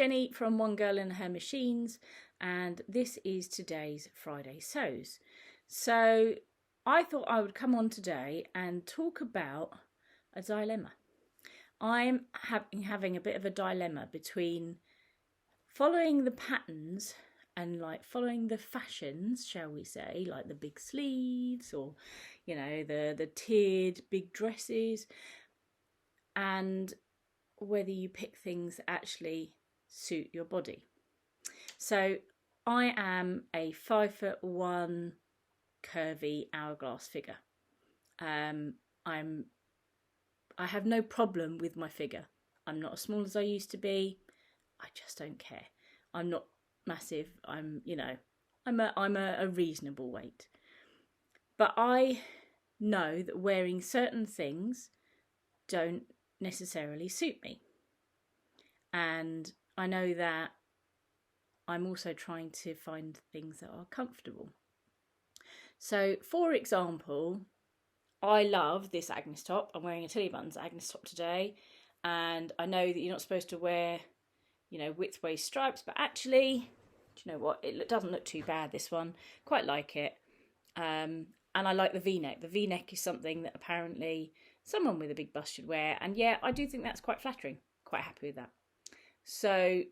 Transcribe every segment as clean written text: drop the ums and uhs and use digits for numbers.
Jenny from One Girl and Her Machines, and this is today's Friday Sews. So I thought I would come on today and talk about a dilemma. I'm having a bit of a dilemma between following the patterns and like following the fashions, shall we say, like the big sleeves or, you know, the tiered big dresses, and whether you pick things that actually suit your body. So I am a 5'1" curvy hourglass figure. I have no problem with my figure. I'm not as small as I used to be. I just don't care. I'm not massive. I'm a reasonable weight. But I know that wearing certain things don't necessarily suit me. And I know that I'm also trying to find things that are comfortable. So, for example, I love this Agnes top. I'm wearing a Tilly Buns Agnes top today. And I know that you're not supposed to wear, width waist stripes, but actually, do you know what? It doesn't look too bad, this one. Quite like it. And I like the V-neck. The V-neck is something that apparently someone with a big bust should wear. And yeah, I do think that's quite flattering. Quite happy with that. So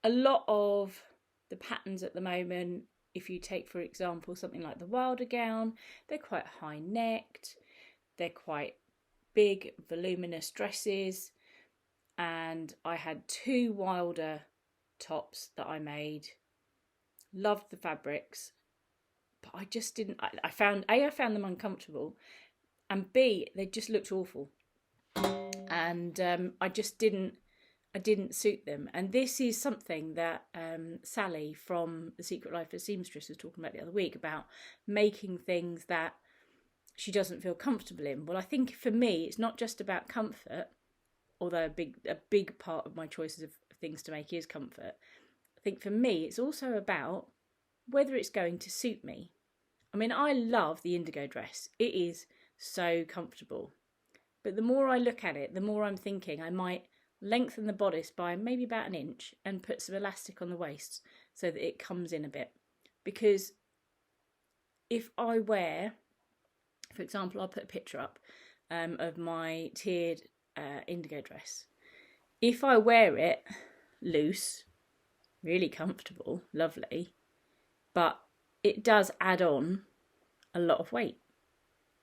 a lot of the patterns at the moment, if you take, for example, something like the Wilder gown, they're quite high-necked. They're quite big, voluminous dresses. And I had 2 Wilder tops that I made. Loved the fabrics. But I just didn't, I found them uncomfortable. And B, they just looked awful. And I didn't suit them. And this is something that Sally from The Secret Life of a Seamstress was talking about the other week, about making things that she doesn't feel comfortable in. Well, I think for me, it's not just about comfort, although a big part of my choices of things to make is comfort. I think for me, it's also about whether it's going to suit me. I mean, I love the indigo dress. It is so comfortable. But the more I look at it, the more I'm thinking I might lengthen the bodice by maybe about an inch and put some elastic on the waist so that it comes in a bit. Because if I wear, for example, I'll put a picture up of my tiered indigo dress. If I wear it loose, really comfortable, lovely, but it does add on a lot of weight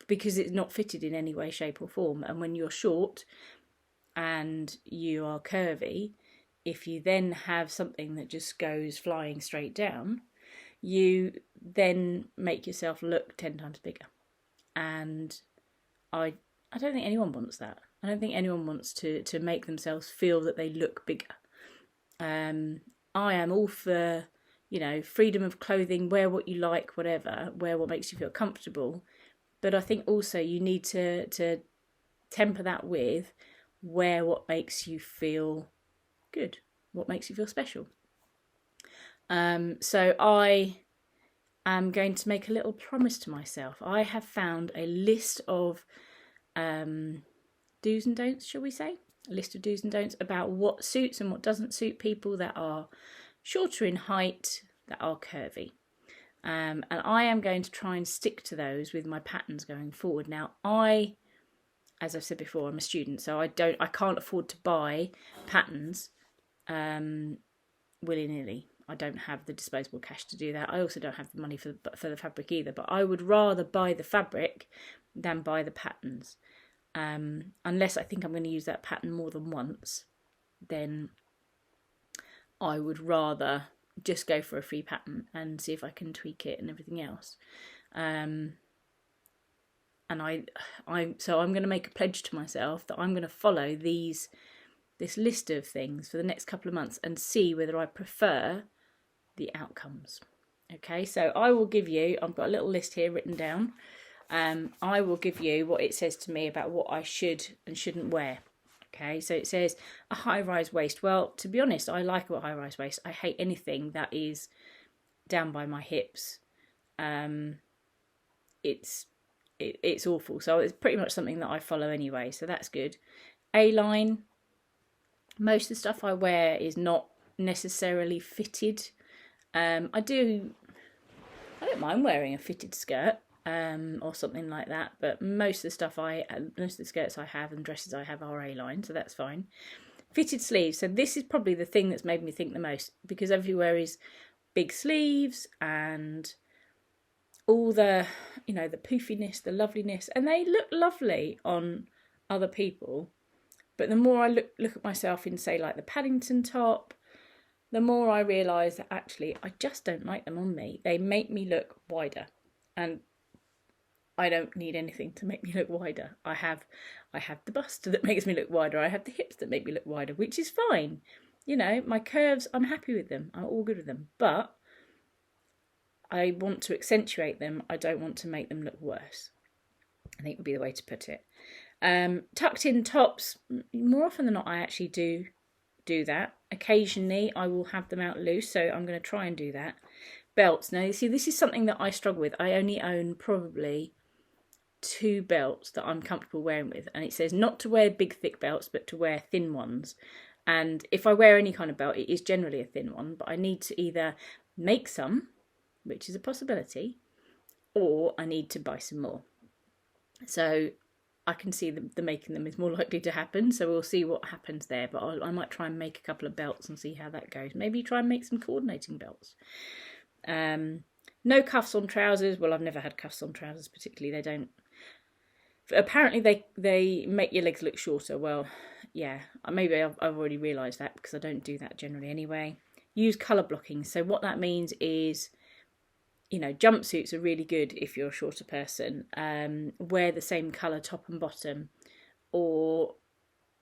because it's not fitted in any way, shape or form. And when you're short and you are curvy, if you then have something that just goes flying straight down, you then make yourself look 10 times bigger. And I don't think anyone wants that. I don't think anyone wants to make themselves feel that they look bigger. I am all for, freedom of clothing, wear what you like, whatever, wear what makes you feel comfortable. But I think also you need to temper that with wear what makes you feel good, what makes you feel special. So I am going to make a little promise to myself. I have found a list of do's and don'ts, shall we say? A list of do's and don'ts about what suits and what doesn't suit people that are shorter in height, that are curvy. And I am going to try and stick to those with my patterns going forward. Now, as I've said before, I'm a student, so I can't afford to buy patterns willy-nilly. I don't have the disposable cash to do that. I also don't have the money for the fabric either, but I would rather buy the fabric than buy the patterns. Unless I think I'm going to use that pattern more than once, then I would rather just go for a free pattern and see if I can tweak it and everything else. And so I'm going to make a pledge to myself that I'm going to follow this list of things for the next couple of months and see whether I prefer the outcomes. Okay, so I will give you, I've got a little list here written down. I will give you what it says to me about what I should and shouldn't wear. Okay, so it says a high-rise waist. Well, to be honest, I like a high-rise waist. I hate anything that is down by my hips. It's awful. So it's pretty much something that I follow anyway. So that's good. A-line. Most of the stuff I wear is not necessarily fitted. I don't mind wearing a fitted skirt or something like that, but most of the skirts I have and dresses I have are A-line, so that's fine. Fitted sleeves. So this is probably the thing that's made me think the most, because everywhere is big sleeves and all the, the poofiness, the loveliness, and they look lovely on other people. But the more I look at myself in, say, like the Paddington top, the more I realise that actually I just don't like them on me. They make me look wider, and I don't need anything to make me look wider. I have the bust that makes me look wider. I have the hips that make me look wider, which is fine. My curves, I'm happy with them. I'm all good with them. But I want to accentuate them. I don't want to make them look worse, I think would be the way to put it. Tucked in tops, more often than not, I actually do that. Occasionally I will have them out loose, so I'm going to try and do that. Belts. Now, you see, this is something that I struggle with. I only own probably 2 belts that I'm comfortable wearing with, and it says not to wear big thick belts but to wear thin ones. And if I wear any kind of belt, it is generally a thin one, but I need to either make some, which is a possibility, or I need to buy some more. So I can see the making them is more likely to happen, so we'll see what happens there. But I might try and make a couple of belts and see how that goes. Maybe try and make some coordinating belts. No cuffs on trousers. Well, I've never had cuffs on trousers particularly. They don't. Apparently they make your legs look shorter. Well, yeah, maybe I've already realised that, because I don't do that generally anyway. Use colour blocking. So what that means is, jumpsuits are really good if you're a shorter person. Wear the same colour top and bottom, or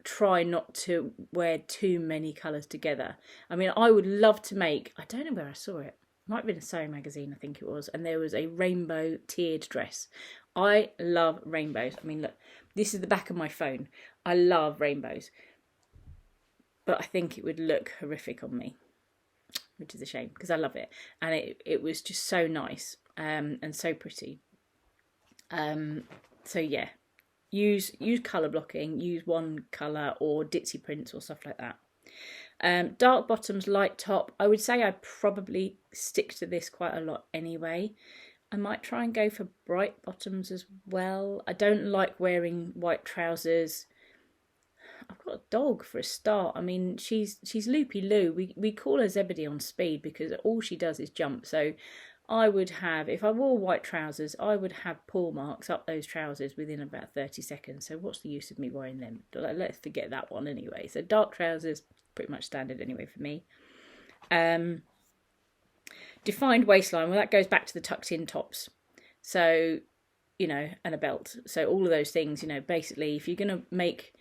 try not to wear too many colours together. I mean, I would love to make, I don't know where I saw it. It might have been a sewing magazine, I think it was, and there was a rainbow tiered dress. I love rainbows. I mean, look, this is the back of my phone. I love rainbows. But I think it would look horrific on me, which is a shame, because I love it. And it was just so nice and so pretty. So yeah, use colour blocking, use one colour or ditzy prints or stuff like that. Dark bottoms, light top. I would say I probably stick to this quite a lot anyway. I might try and go for bright bottoms as well. I don't like wearing white trousers. I've got a dog for a start. I mean, she's Loopy Lou. We call her Zebedee on speed because all she does is jump. So I would have, if I wore white trousers, I would have paw marks up those trousers within about 30 seconds. So what's the use of me wearing them? Let's forget that one anyway. So dark trousers, pretty much standard anyway for me. Defined waistline, well, that goes back to the tucked in tops. So, and a belt. So all of those things, basically, if you're going to make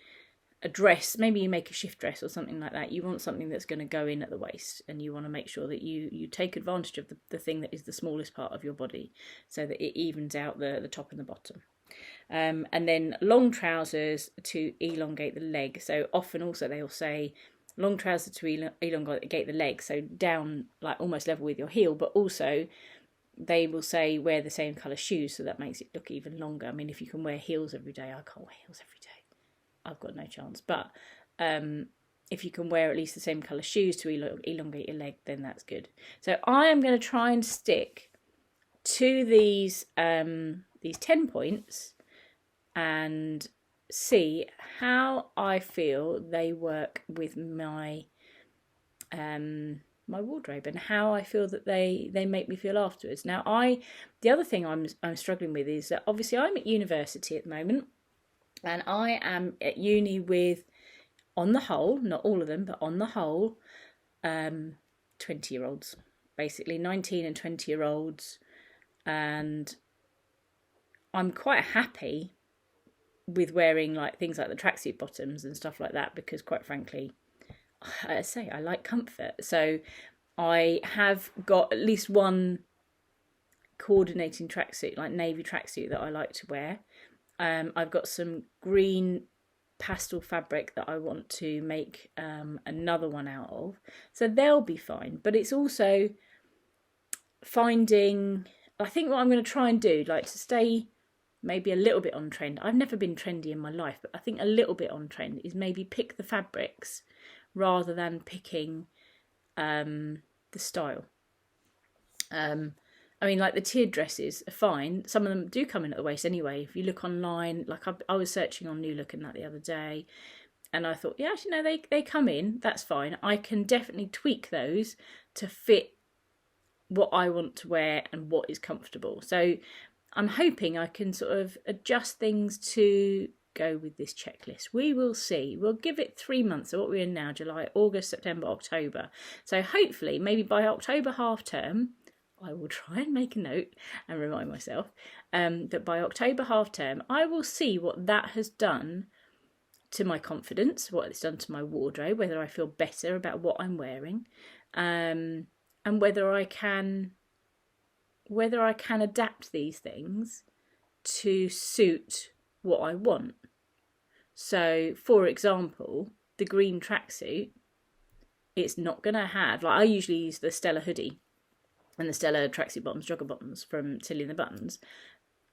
a dress, maybe you make a shift dress or something like that, you want something that's going to go in at the waist, and you want to make sure that you take advantage of the thing that is the smallest part of your body, so that it evens out the top and the bottom. And then long trousers to elongate the leg. So often also they'll say long trousers to elongate the leg, so down like almost level with your heel, but also they will say wear the same colour shoes, so that makes it look even longer. I mean, if you can wear heels every day, I can't wear heels every day. I've got no chance. But if you can wear at least the same colour shoes to elongate your leg, then that's good. So I am going to try and stick to these 10 points and see how I feel they work with my my wardrobe, and how I feel that they make me feel afterwards. Now, the other thing I'm struggling with is that obviously I'm at university at the moment. And I am at uni with, on the whole, not all of them, but on the whole, 20-year-olds, basically 19 and 20-year-olds. And I'm quite happy with wearing like things like the tracksuit bottoms and stuff like that, because quite frankly, I say I like comfort. So I have got at least one coordinating tracksuit, like navy tracksuit, that I like to wear. I've got some green pastel fabric that I want to make another one out of. So they'll be fine. But it's also finding, I think what I'm going to try and do, like to stay maybe a little bit on trend. I've never been trendy in my life, but I think a little bit on trend is maybe pick the fabrics rather than picking the style. I mean, like the tiered dresses are fine. Some of them do come in at the waist anyway. If you look online, like I was searching on New Look and that the other day, and I thought, yeah, actually, no, they come in. That's fine. I can definitely tweak those to fit what I want to wear and what is comfortable. So I'm hoping I can sort of adjust things to go with this checklist. We will see. We'll give it 3 months. So what we're in now, July, August, September, October. So hopefully, maybe by October half term, I will try and make a note and remind myself that by October half term, I will see what that has done to my confidence, what it's done to my wardrobe, whether I feel better about what I'm wearing, and whether I can adapt these things to suit what I want. So, for example, the green tracksuit, it's not going to have, like I usually use the Stella hoodie and the Stella tracksuit bottoms, jogger bottoms from Tilly and the Buttons.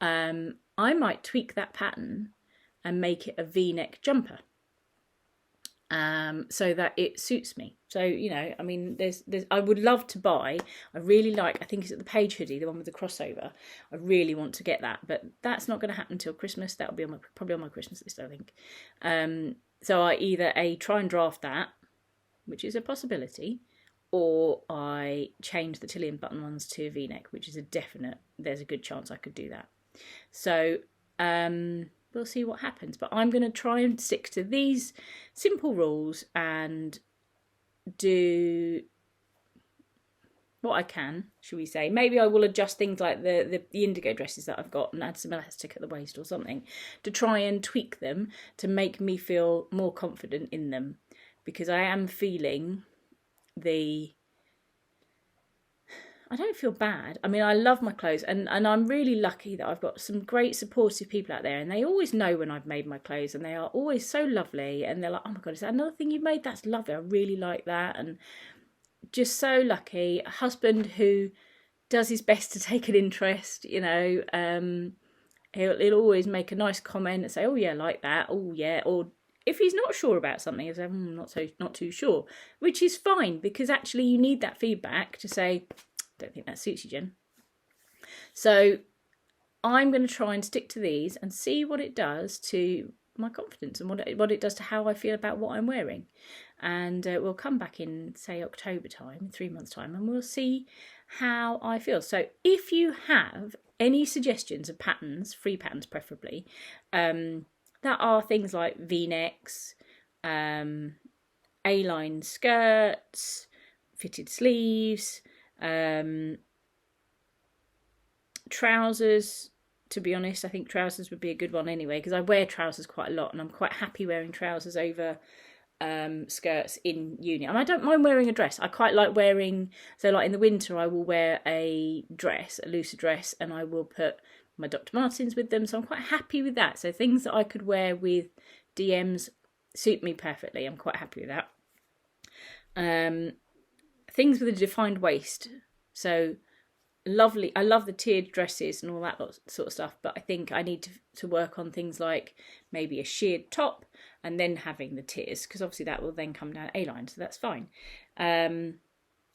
I might tweak that pattern and make it a V-neck jumper, so that it suits me. So, you know, I mean, there's I would love to buy, I really like, I think it's at the Page hoodie, the one with the crossover. I really want to get that, but that's not going to happen until Christmas. That'll be probably on my Christmas list, I think. So I either try and draft that, which is a possibility, or I change the Tilly and Button ones to a V-neck, which is a definite, there's a good chance I could do that. So we'll see what happens. But I'm going to try and stick to these simple rules and do what I can, shall we say. Maybe I will adjust things like the indigo dresses that I've got and add some elastic at the waist or something to try and tweak them to make me feel more confident in them, because I am feeling I don't feel bad. I mean, I love my clothes, and I'm really lucky that I've got some great supportive people out there, and they always know when I've made my clothes, and they are always so lovely, and they're like, oh my God, is that another thing you've made? That's lovely. I really like that. And just so lucky. A husband who does his best to take an interest, you know. He'll always make a nice comment and say, oh yeah, I like that. Oh yeah. Or if he's not sure about something, he'll say, not too sure, which is fine, because actually you need that feedback to say, don't think that suits you, Jen. So I'm going to try and stick to these and see what it does to my confidence and what it does to how I feel about what I'm wearing. And we'll come back in, say, October time, 3 months time, and we'll see how I feel. So if you have any suggestions of patterns, free patterns preferably, that are things like V-necks, A-line skirts, fitted sleeves, trousers. To be honest, I think trousers would be a good one anyway, because I wear trousers quite a lot and I'm quite happy wearing trousers over skirts in uni. And I don't mind wearing a dress. I quite like wearing, so like in the winter I will wear a dress, a looser dress, and I will put my Dr. Martens with them, so I'm quite happy with that. So things that I could wear with DMs suit me perfectly. I'm quite happy with that. Things with a defined waist, so lovely. I love the tiered dresses and all that sort of stuff, but I think I need to work on things like maybe a sheared top and then having the tiers, because obviously that will then come down A-line, so that's fine.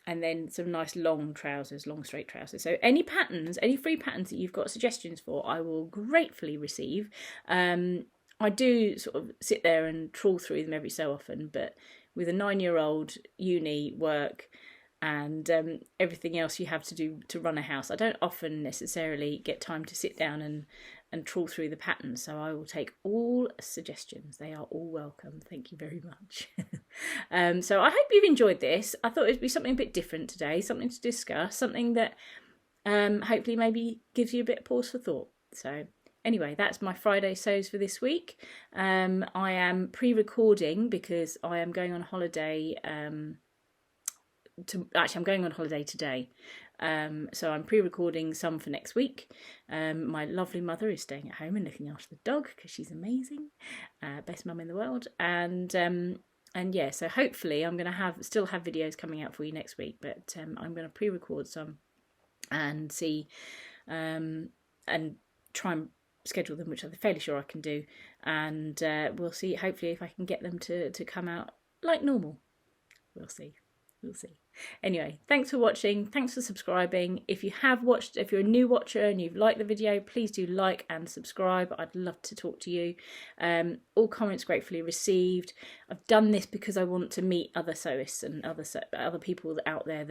And then some nice long trousers, long straight trousers. So any patterns, any free patterns that you've got suggestions for, I will gratefully receive. I do sort of sit there and trawl through them every so often, but with a 9-year-old, uni, work, and everything else you have to do to run a house, I don't often necessarily get time to sit down and trawl through the patterns. So I will take all suggestions. They are all welcome. Thank you very much. So I hope you've enjoyed this. I thought it'd be something a bit different today, something to discuss, something that hopefully maybe gives you a bit of pause for thought. So anyway, that's my Friday sews for this week. I am pre-recording because I am going on holiday. I'm going on holiday today, so I'm pre-recording some for next week. My lovely mother is staying at home and looking after the dog because she's amazing, best mum in the world. And yeah, so hopefully I'm going to still have videos coming out for you next week, but I'm going to pre-record some and see and try and schedule them, which I'm fairly sure I can do, and we'll see hopefully if I can get them to come out like normal. We'll see. We'll see. Anyway, thanks for watching. Thanks for subscribing. If you have watched, if you're a new watcher and you've liked the video, please do like and subscribe. I'd love to talk to you. All comments gratefully received. I've done this because I want to meet other sewists and other people out there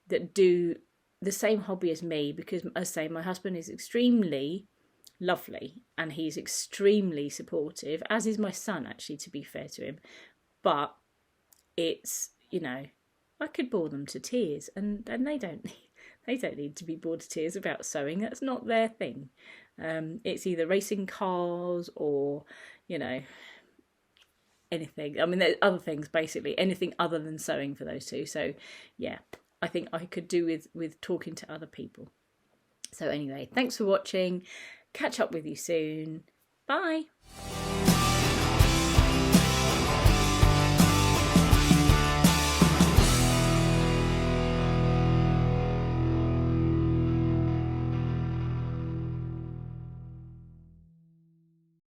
that do the same hobby as me, because as I say, my husband is extremely lovely and he's extremely supportive, as is my son, actually, to be fair to him. But it's, you know, I could bore them to tears, and they don't need to be bored to tears about sewing. That's not their thing. It's either racing cars or, you know, anything. I mean, there's other things, basically anything other than sewing for those two. So yeah, I think I could do with talking to other people. So anyway, thanks for watching. Catch up with you soon. Bye.